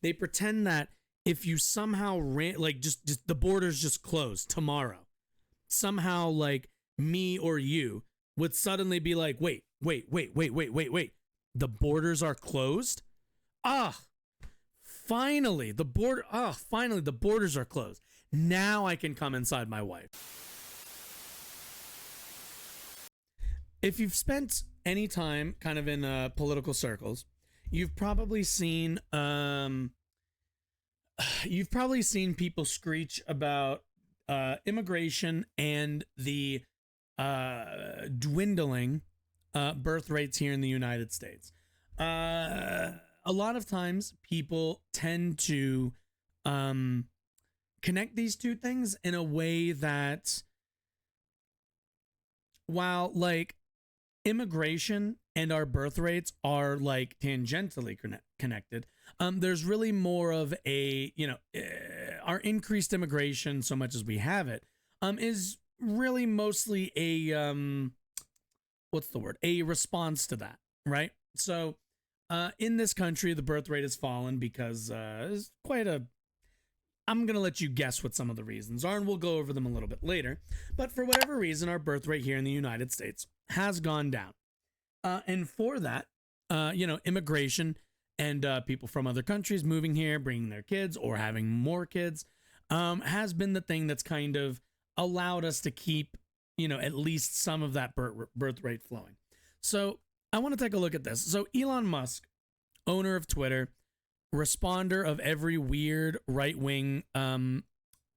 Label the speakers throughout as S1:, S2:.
S1: They pretend that if you somehow ran, like just the borders just closed tomorrow, somehow like me or you would suddenly be like, wait, the borders are closed. Ah, finally finally the borders are closed. Now I can come inside my wife. If you've spent any time kind of in political circles, you've probably seen people screech about immigration and the dwindling birth rates here in the United States. A lot of times people tend to connect these two things in a way that, while like immigration and our birth rates are like tangentially connected, there's really more of a, our increased immigration, so much as we have it, is really mostly a what's the word, a response to that, right? So in this country, the birth rate has fallen because there's quite a, I'm going to let you guess what some of the reasons are, and we'll go over them a little bit later. But for whatever reason, our birth rate here in the United States has gone down. And for that, immigration and people from other countries moving here, bringing their kids or having more kids, has been the thing that's kind of allowed us to keep, at least some of that birth rate flowing. So I want to take a look at this. So Elon Musk, owner of Twitter, responder of every weird right-wing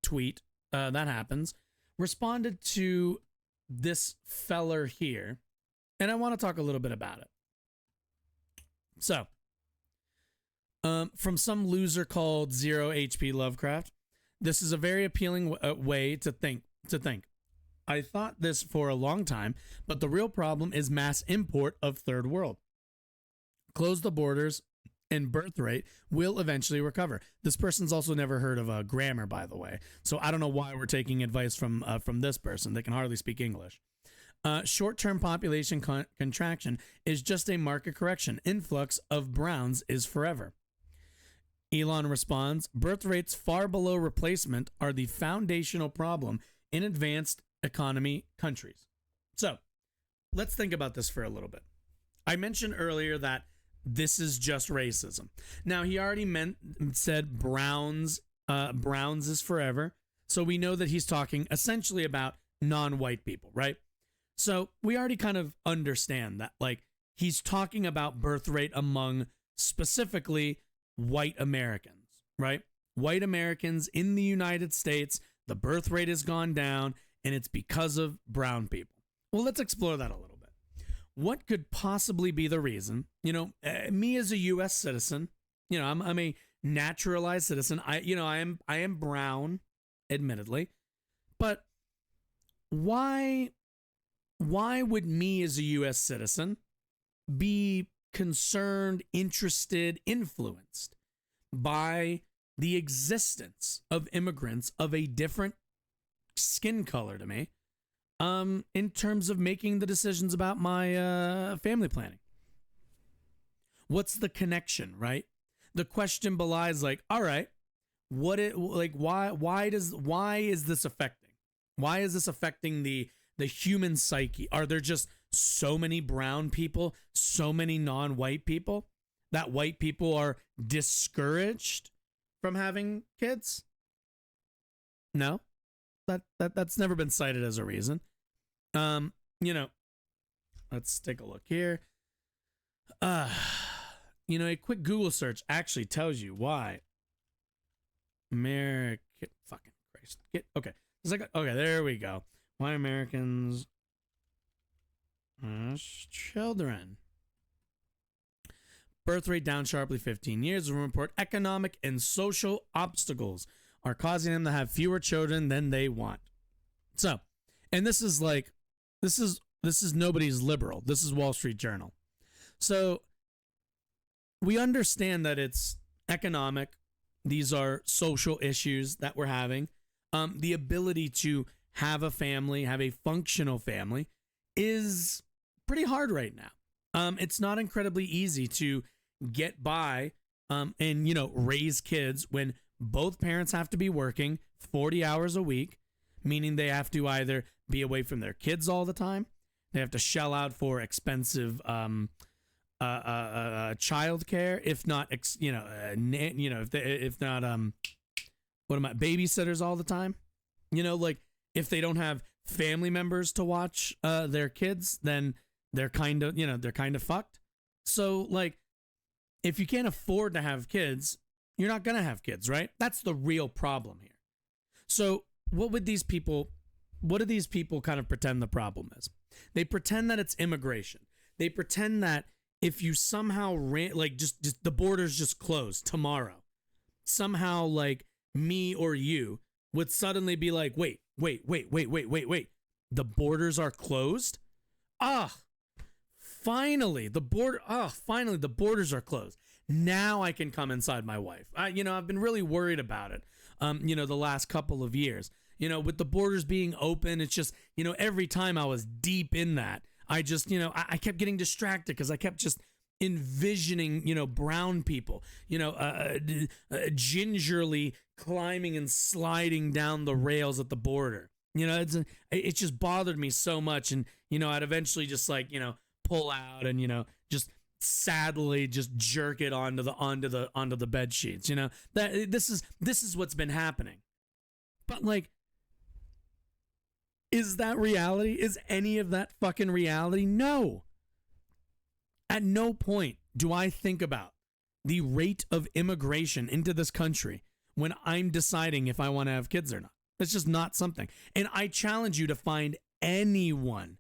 S1: tweet that happens, responded to this feller here, and I want to talk a little bit about it. So, from some loser called Zero HP Lovecraft, this is a very appealing way to think. I thought this for a long time, but the real problem is mass import of third world. Close the borders, and birth rate will eventually recover. This person's also never heard of grammar, by the way. So I don't know why we're taking advice from this person. They can hardly speak English. Short-term population contraction is just a market correction. Influx of browns is forever. Elon responds, birth rates far below replacement are the foundational problem in advanced economy countries. So let's think about this for a little bit. I mentioned earlier that this is just racism. Now, he already said browns is forever. So we know that he's talking essentially about non-white people, right? So we already kind of understand that, like, he's talking about birth rate among specifically white Americans, right? White Americans in the United States, the birth rate has gone down, and it's because of brown people. Well, let's explore that a little bit. What could possibly be the reason? Me as a U.S. citizen, I'm a naturalized citizen. I am brown, admittedly, but why would me as a U.S. citizen be concerned, interested, influenced by the existence of immigrants of a different skin color to me, in terms of making the decisions about my family planning? What's the connection, right? The question belies, like, all right, why is this affecting? Why is this affecting the human psyche? Are there just so many brown people, so many non-white people, that white people are discouraged from having kids? No. That's never been cited as a reason. Let's take a look here. A quick Google search actually tells you why. American fucking Christ. Okay. It's like, okay, there we go. Why Americans children. Birth rate down sharply 15 years. The report economic and social obstacles are causing them to have fewer children than they want. So, and this is nobody's liberal. This is Wall Street Journal. So we understand that it's economic. These are social issues that we're having. The ability to have a family, have a functional family, is pretty hard right now. It's not incredibly easy to get by and raise kids when both parents have to be working 40 hours a week, meaning they have to either be away from their kids all the time, they have to shell out for expensive child care, if not babysitters all the time. Like if they don't have family members to watch their kids, then they're kind of fucked. So like, if you can't afford to have kids, you're not gonna have kids, right? That's the real problem here. So what do these people kind of pretend the problem is? They pretend that it's immigration. They pretend that if you somehow just the borders just closed tomorrow, somehow like me or you would suddenly be like, wait, the borders are closed? Finally the borders are closed. Now I can come inside my wife. I've been really worried about it, the last couple of years. With the borders being open, it's just, every time I was deep in that, I just, I kept getting distracted because I kept just envisioning, brown people, gingerly climbing and sliding down the rails at the border. It just bothered me so much. And, I'd eventually just like, pull out and, just sadly just jerk it onto the bed sheets. That this is what's been happening. But like, is that reality? Is any of that fucking reality? No. At no point do I think about the rate of immigration into this country when I'm deciding if I want to have kids or not. It's just not something. And I challenge you to find anyone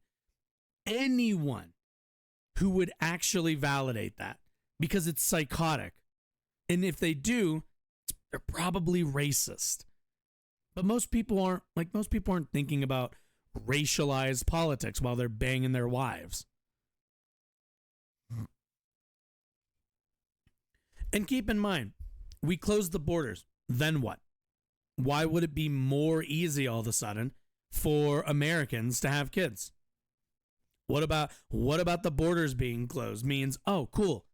S1: who would actually validate that, because it's psychotic. And if they do, they're probably racist. But most people aren't thinking about racialized politics while they're banging their wives. And keep in mind, we closed the borders. Then what? Why would it be more easy all of a sudden for Americans to have kids? What about the borders being closed? Means, oh, cool.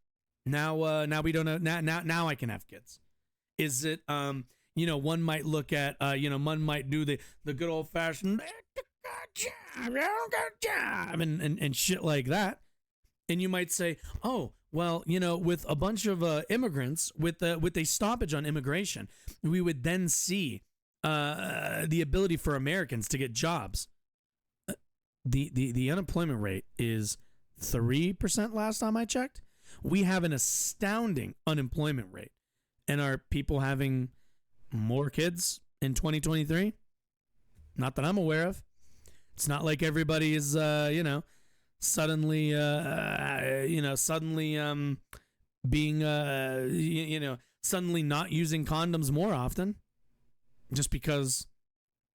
S1: Now we don't know. Now I can have kids. Is it one might look at one might do the good old fashioned and shit like that, and you might say, oh, well, with a bunch of immigrants, with a stoppage on immigration, we would then see the ability for Americans to get jobs. The unemployment rate is 3% last time I checked. We have an astounding unemployment rate. And are people having more kids in 2023? Not that I'm aware of. It's not like everybody is suddenly being suddenly not using condoms more often just because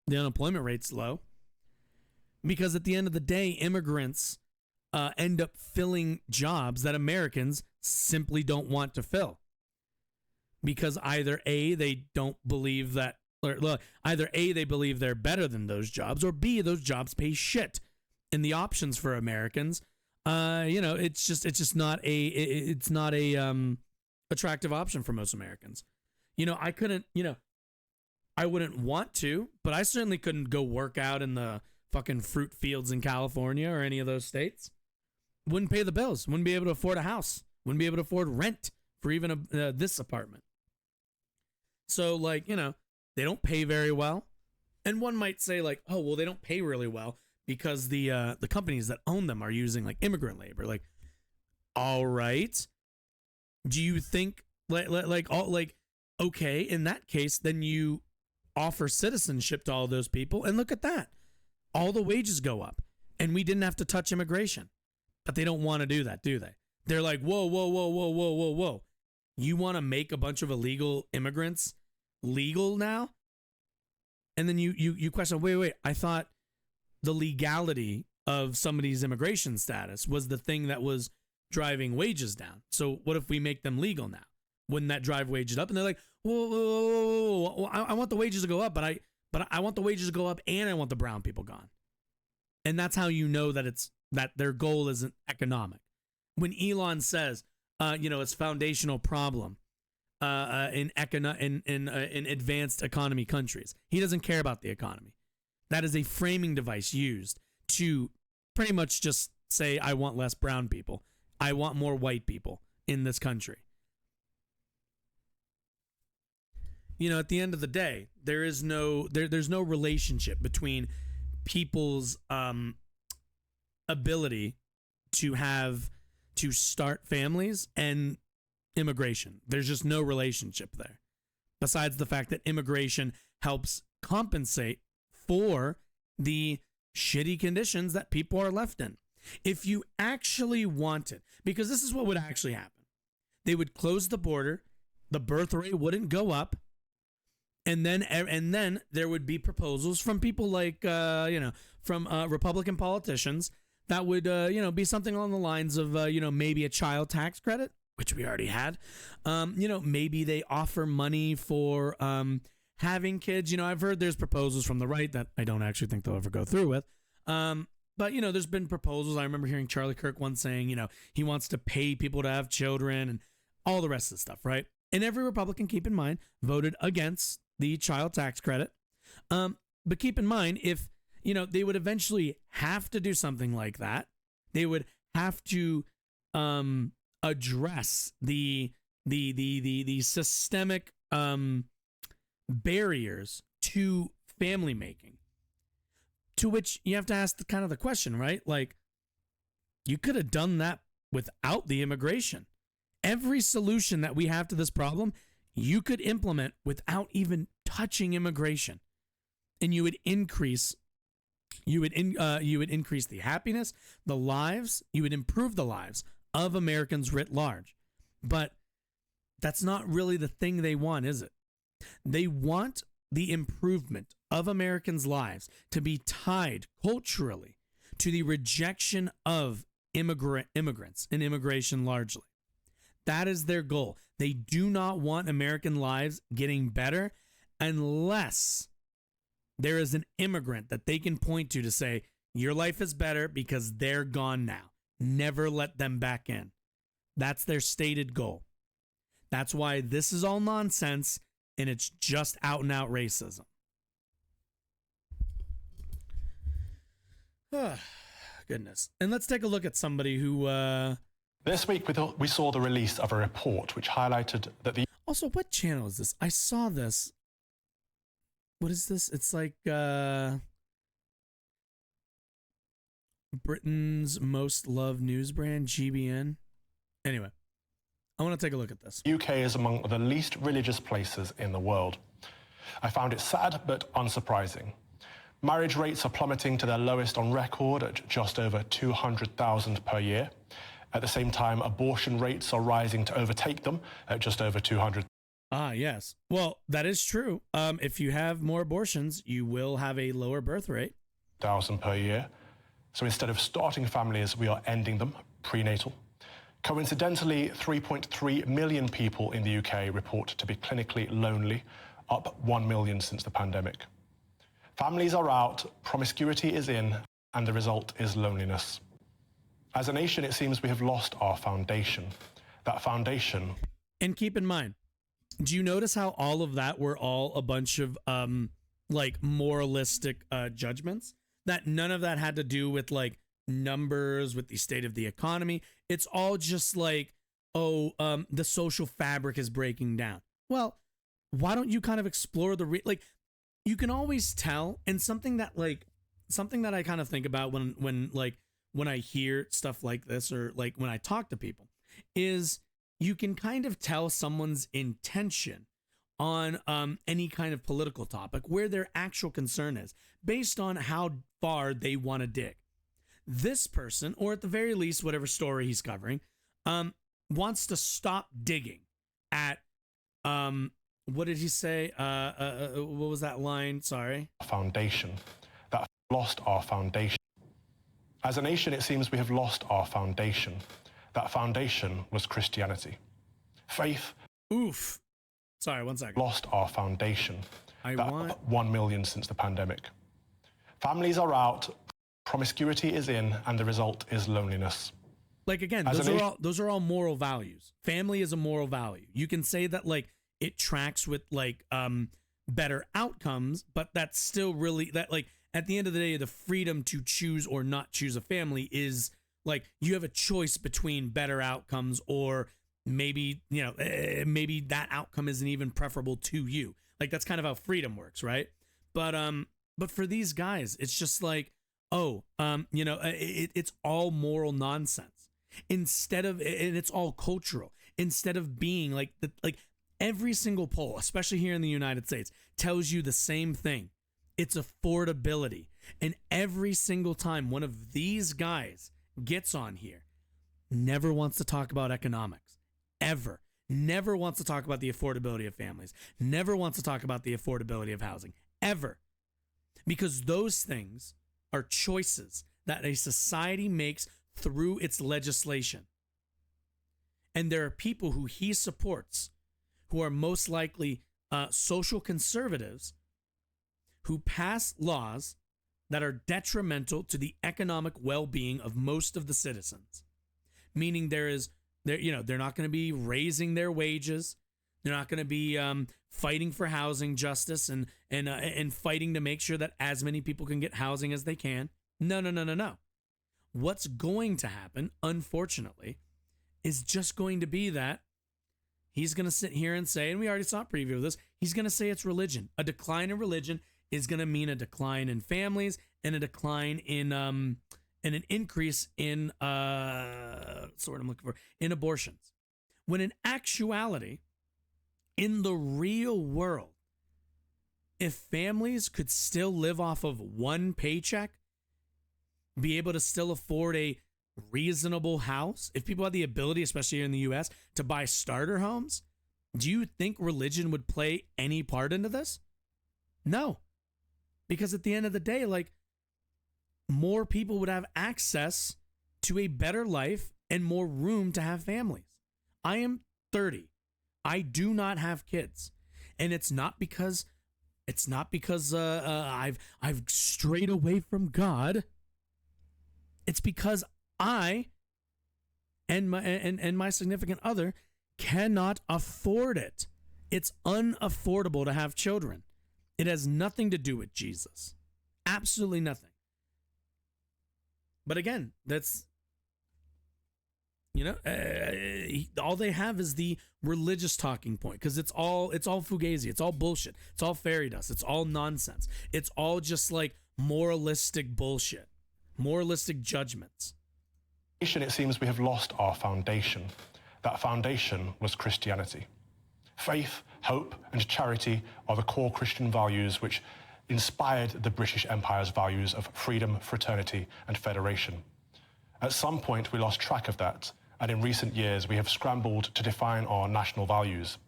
S1: the unemployment rate's low. Because at the end of the day, immigrants end up filling jobs that Americans simply don't want to fill. Because either A, they don't believe that, or either A, they believe they're better than those jobs, or B, those jobs pay shit. And the options for Americans, it's just not a attractive option for most Americans. I wouldn't want to, but I certainly couldn't go work out in the fucking fruit fields in California or any of those states. Wouldn't pay the bills. Wouldn't be able to afford a house. Wouldn't be able to afford rent for even this apartment. So they don't pay very well. And one might say like, oh, well, they don't pay really well because the companies that own them are using like immigrant labor. Like, all right. Do you think okay, in that case, then you offer citizenship to all those people, and look at that. All the wages go up, and we didn't have to touch immigration. But they don't want to do that, do they? They're like, whoa. You want to make a bunch of illegal immigrants legal now? And then you question, wait, I thought the legality of somebody's immigration status was the thing that was driving wages down. So what if we make them legal now? Wouldn't that drive wages up? And they're like, whoa, I want the wages to go up, but I want the wages to go up and I want the brown people gone. And that's how you know that that their goal isn't economic. When Elon says, it's foundational problem in advanced economy countries. He doesn't care about the economy. That is a framing device used to pretty much just say, I want less brown people. I want more white people in this country. You know, at the end of the day, there's no relationship between people's ability to start families and immigration. There's just no relationship there. Besides the fact that immigration helps compensate for the shitty conditions that people are left in. If you actually wanted, because this is what would actually happen. They would close the border, the birth rate wouldn't go up, and then there would be proposals from people like from Republican politicians that would be something along the lines of maybe a child tax credit, which we already had. Maybe they offer money for having kids. I've heard there's proposals from the right that I don't actually think they'll ever go through with. But there's been proposals. I remember hearing Charlie Kirk once saying, he wants to pay people to have children and all the rest of the stuff, right? And every Republican, keep in mind, voted against the child tax credit. But keep in mind, if they would eventually have to do something like that, they would have to address the systemic barriers to family making. To which you have to ask the question, right? Like, you could have done that without the immigration. Every solution that we have to this problem, you could implement without even touching immigration, and you would increase the happiness, the lives, you would improve the lives of Americans writ large. But that's not really the thing they want, is it? They want the improvement of Americans' lives to be tied culturally to the rejection of immigrants and immigration largely. That is their goal. They do not want American lives getting better unless there is an immigrant that they can point to say, your life is better because they're gone now. Never let them back in. That's their stated goal. That's why this is all nonsense, and it's just out and out racism. Goodness. And let's take a look at somebody who...
S2: This week we saw the release of a report which highlighted that the...
S1: Also, what channel is this? I saw this. What is this? It's like Britain's most loved news brand, GBN. Anyway, I want to take a look at this.
S2: UK is among the least religious places in the world. I found it sad but unsurprising. Marriage rates are plummeting to their lowest on record at just over 200,000 per year. At the same time, abortion rates are rising to overtake them at just over 200.
S1: Ah, yes. Well, that is true. If you have more abortions, you will have a lower birth rate.
S2: 1,000 per year. So instead of starting families, we are ending them, prenatal. Coincidentally, 3.3 million people in the UK report to be clinically lonely, up 1 million since the pandemic. Families are out, promiscuity is in, and the result is loneliness. As a nation, it seems we have lost our foundation. That foundation...
S1: And keep in mind, do you notice how all of that were all a bunch of moralistic judgments? That none of that had to do with numbers, with the state of the economy. It's all just the social fabric is breaking down. Well, why don't you kind of explore you can always tell, and something that I kind of think about when I hear stuff like this, or when I talk to people, is you can kind of tell someone's intention on any kind of political topic, where their actual concern is, based on how far they want to dig. This person, or at the very least, whatever story he's covering, wants to stop digging at, what did he say? What was that line? Sorry.
S2: Foundation. That lost our foundation. As a nation, it seems we have lost our foundation. That foundation was Christianity. Faith.
S1: Oof. Sorry, 1 second.
S2: Lost our foundation. 1 million since the pandemic. Families are out, promiscuity is in, and the result is loneliness.
S1: Like, again, those are all moral values. Family is a moral value. You can say that like it tracks with like better outcomes, but that's still really that like at the end of the day, the freedom to choose or not choose a family is like you have a choice between better outcomes or maybe, you know, maybe that outcome isn't even preferable to you. Like that's kind of how freedom works, right? But for these guys, it's just like, you know, it's all moral nonsense. Instead of, and it's all cultural. Instead of being like every single poll, especially here in the United States, tells you the same thing. It's affordability. And every single time one of these guys gets on here, never wants to talk about economics, ever. Never wants to talk about the affordability of families. Never wants to talk about the affordability of housing, ever. Because those things are choices that a society makes through its legislation. And there are people who he supports who are most likely social conservatives who pass laws that are detrimental to the economic well-being of most of the citizens. Meaning they're not going to be raising their wages. They're not going to be fighting for housing justice and fighting to make sure that as many people can get housing as they can. No. What's going to happen, unfortunately, is just going to be that he's going to sit here and say, and we already saw a preview of this, he's going to say it's religion. A decline in religion is going to mean a decline in families and a decline in and an increase in in abortions. When in actuality, in the real world, if families could still live off of one paycheck, be able to still afford a reasonable house, if people had the ability, especially here in the US, to buy starter homes, do you think religion would play any part into this? No. Because at the end of the day, like, more people would have access to a better life and more room to have families. I am 30. I do not have kids. And it's not because I've strayed away from God. It's because I and my significant other cannot afford it. It's unaffordable to have children. It has nothing to do with Jesus. Absolutely nothing. But again, that's, you know, all they have is the religious talking point, because it's all fugazi, it's all bullshit, it's all fairy dust, it's all nonsense, it's all just like moralistic bullshit, moralistic judgments.
S2: It seems we have lost our foundation. That foundation was Christianity. Faith, hope, and charity are the core Christian values which inspired the British Empire's values of freedom, fraternity, and federation. At some point, we lost track of that, and in recent years, we have scrambled to define our national values.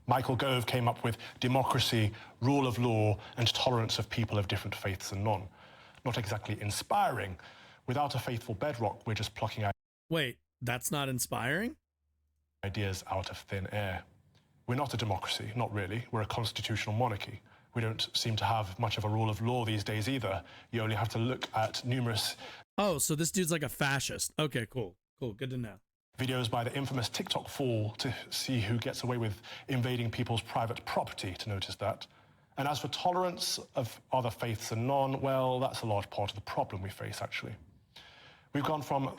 S2: Michael Gove came up with democracy, rule of law, and tolerance of people of different faiths and none. Not exactly inspiring. Without a faithful bedrock, we're just plucking
S1: Wait, that's not inspiring?
S2: Ideas out of thin air. We're not a democracy, not really. We're a constitutional monarchy. We don't seem to have much of a rule of law these days either. You only have to look at numerous...
S1: Oh, so this dude's like a fascist. Okay, cool. Good to know.
S2: Videos by the infamous TikTok fool to see who gets away with invading people's private property, to notice that. And as for tolerance of other faiths and none, well, that's a large part of the problem we face, actually. We've gone from...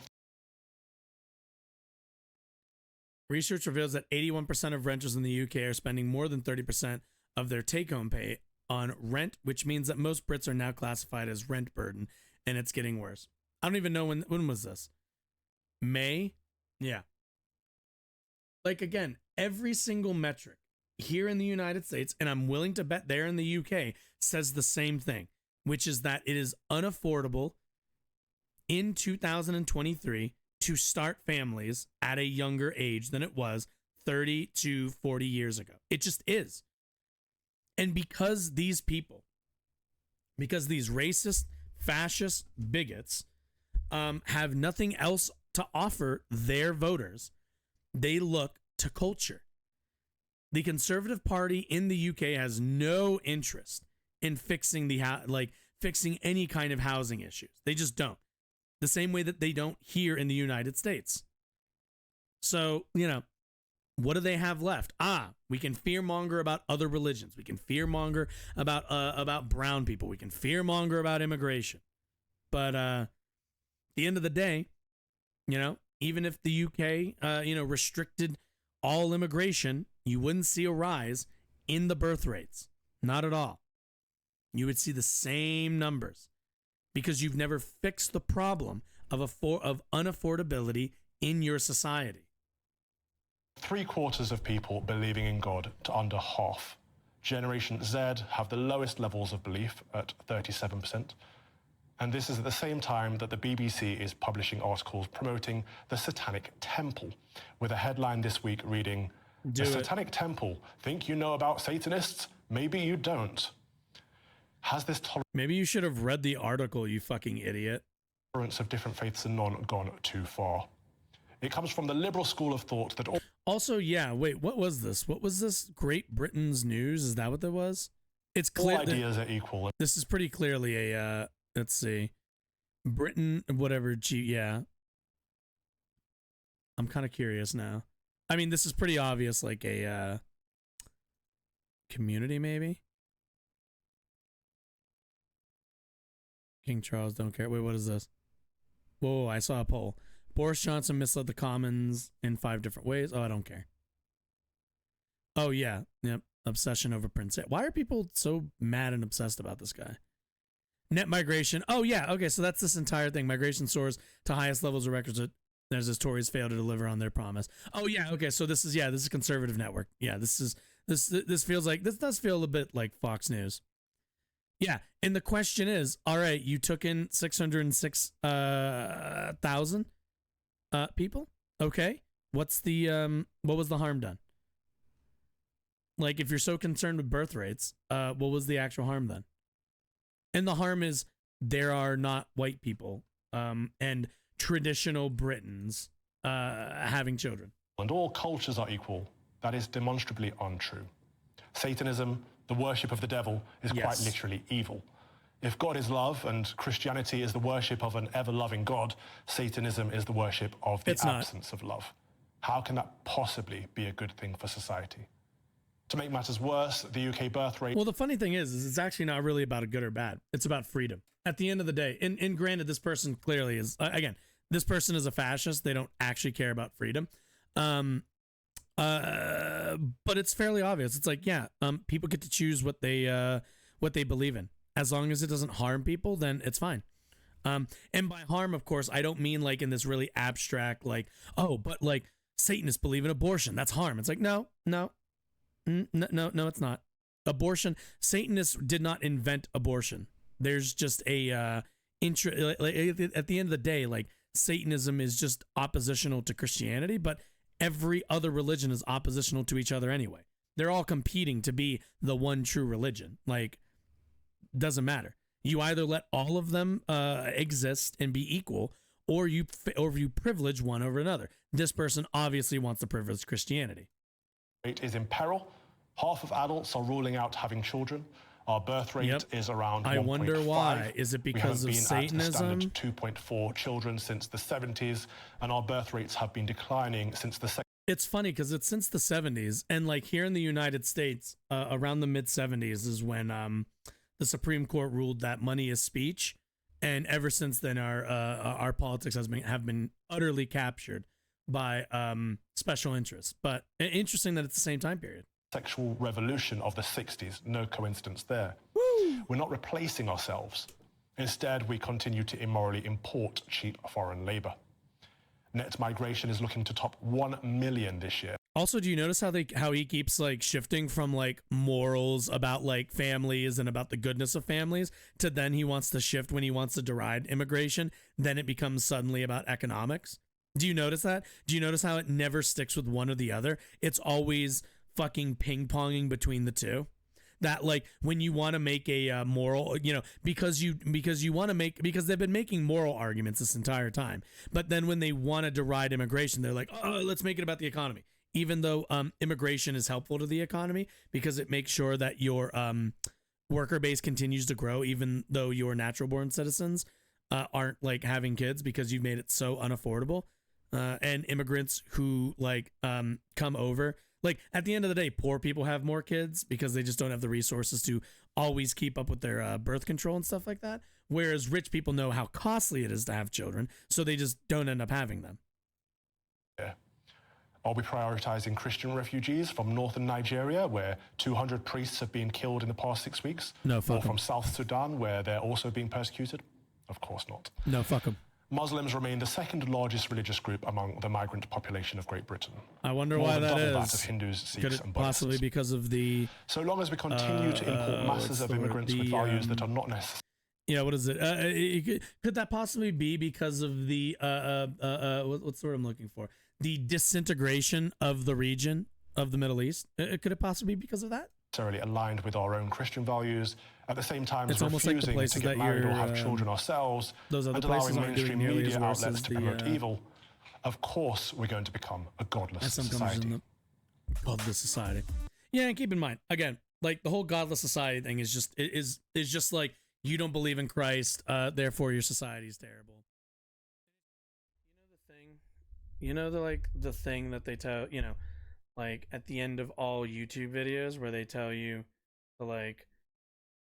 S1: Research reveals that 81% of renters in the UK are spending more than 30% of their take-home pay on rent, which means that most Brits are now classified as rent burden, and it's getting worse. I don't even know when was this? May? Yeah. Like, again, every single metric here in the United States, and I'm willing to bet there in the UK, says the same thing, which is that it is unaffordable in 2023 to start families at a younger age than it was 30 to 40 years ago. It just is. And because these people, because these racist, fascist bigots have nothing else to offer their voters, they look to culture. The Conservative Party in the UK has no interest in fixing fixing any kind of housing issues. They just don't. the same way that they don't here in the United States. So, you know, what do they have left? We can fearmonger about other religions. We can fearmonger about brown people. We can fearmonger about immigration. But at the end of the day, you know, even if the UK, restricted all immigration, you wouldn't see a rise in the birth rates. Not at all. You would see the same numbers because you've never fixed the problem of unaffordability in your society.
S2: 3/4 of people believing in God to under half. Generation Z have the lowest levels of belief at 37%. And this is at the same time that the BBC is publishing articles promoting the Satanic Temple, with a headline this week reading, "The Satanic Temple, think you know about Satanists? Maybe you don't." Has this
S1: Maybe you should have read the article, you fucking idiot.
S2: tolerance of different faiths and none gone too far? It comes from the liberal school of thought that...
S1: Also, yeah, wait, what was this? What was this? Great Britain's news? Is that what that was? It's clear
S2: all ideas are equal.
S1: This is pretty clearly a, let's see, Britain, whatever, yeah. I'm kind of curious now. I mean, this is pretty obvious, like a community, maybe? King Charles don't care. Wait, what is this? Whoa, I saw a poll. Boris Johnson misled the Commons in 5 different ways. Oh, I don't care. Oh, yeah. Yep. Obsession over Prince. Why are people so mad and obsessed about this guy? Net migration. Oh, yeah. Okay, so that's this entire thing. Migration soars to highest levels of records as Tories fail to deliver on their promise. Oh, yeah. Okay, so this is conservative network. Yeah, this feels like, this does feel a bit like Fox News. Yeah, and the question is, all right, you took in 606,000 people. Okay, what was the harm done? Like, if you're so concerned with birth rates, what was the actual harm then? And the harm is there are not white people and traditional Britons having children.
S2: And all cultures are equal. That is demonstrably untrue. Satanism, the worship of the devil, is quite literally evil. If God is love and Christianity is the worship of an ever-loving God, Satanism is the worship of the absence of love. How can that possibly be a good thing for society? To make matters worse, the UK birth rate...
S1: Well, the funny thing is it's actually not really about a good or bad. It's about freedom. At the end of the day, and granted, this person clearly is, again, this person is a fascist. They don't actually care about freedom. But it's fairly obvious. It's like, people get to choose what they believe in. As long as it doesn't harm people, then it's fine. And by harm, of course, I don't mean like in this really abstract, like, oh, but like Satanists believe in abortion. That's harm. It's like, no, it's not. Abortion. Satanists did not invent abortion. There's just a at the end of the day, like Satanism is just oppositional to Christianity, but every other religion is oppositional to each other anyway. They're all competing to be the one true religion. Like, doesn't matter. You either let all of them exist and be equal, or you privilege one over another. This person obviously wants to privilege Christianity.
S2: Rate is in peril. Half of adults are ruling out having children. Our birth rate is around 1.5.
S1: I wonder why. Is it because of Satanism?
S2: We haven't been at a standard 2.4 children since the 70s, and our birth rates have been declining since the...
S1: It's funny because it's since the 70s, and like here in the United States, around the mid-70s is when the Supreme Court ruled that money is speech, and ever since then our politics have been utterly captured by special interests. But interesting that it's the same time period.
S2: Sexual revolution of the 60s, no coincidence there.
S1: Woo!
S2: We're not replacing ourselves. Instead, we continue to immorally import cheap foreign labor. Net migration is looking to top 1 million this year.
S1: Also, do you notice how he keeps like shifting from like morals about like families and about the goodness of families to then he wants to shift when he wants to deride immigration, then it becomes suddenly about economics? Do you notice that? Do you notice how it never sticks with one or the other? It's always fucking ping-ponging between the two. That like when you want to make a moral, because they've been making moral arguments this entire time, but then when they want to deride immigration, they're like, oh, let's make it about the economy. Even though immigration is helpful to the economy because it makes sure that your worker base continues to grow, even though you're natural born citizens aren't like having kids because you've made it so unaffordable. And immigrants who like come over, like at the end of the day, poor people have more kids because they just don't have the resources to always keep up with their birth control and stuff like that. Whereas rich people know how costly it is to have children, so they just don't end up having them.
S2: Yeah. Are we prioritizing Christian refugees from northern Nigeria, where 200 priests have been killed in the past 6 weeks?
S1: No, fuck
S2: Or from South Sudan, where they're also being persecuted? Of course not.
S1: No, fuck them.
S2: Muslims remain the second largest religious group among the migrant population of Great Britain.
S1: I wonder
S2: More
S1: why
S2: than
S1: that
S2: double
S1: is.
S2: That of Hindus, Sikhs,
S1: Could it
S2: and
S1: possibly
S2: Buddhists.
S1: because of the...
S2: So long as we continue to import masses of immigrants with values that are not necessary.
S1: Yeah, what is it? Could that possibly be because of the what's the word I'm looking for? The disintegration of the region of the Middle East. Could it possibly be because of that?
S2: Necessarily aligned with our own Christian values, at the same time as
S1: It's almost like the
S2: refusing
S1: places
S2: to get
S1: that
S2: married or
S1: you're,
S2: have children ourselves,
S1: those other
S2: and
S1: places
S2: allowing
S1: aren't doing
S2: mainstream
S1: nearly
S2: media
S1: as worse
S2: outlets
S1: as
S2: to
S1: the,
S2: promote evil. Of course, we're going to become a godless
S1: as some
S2: society.
S1: in the godless society. Yeah, and keep in mind again, like the whole godless society thing is just like you don't believe in Christ, therefore your society is terrible. You know the thing, you know the thing that they tell like at the end of all YouTube videos where they tell you to like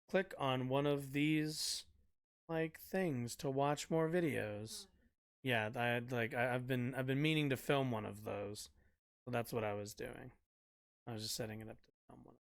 S1: click on one of these like things to watch more videos. Yeah, I've been meaning to film one of those. So that's what I was doing. I was just setting it up to film one.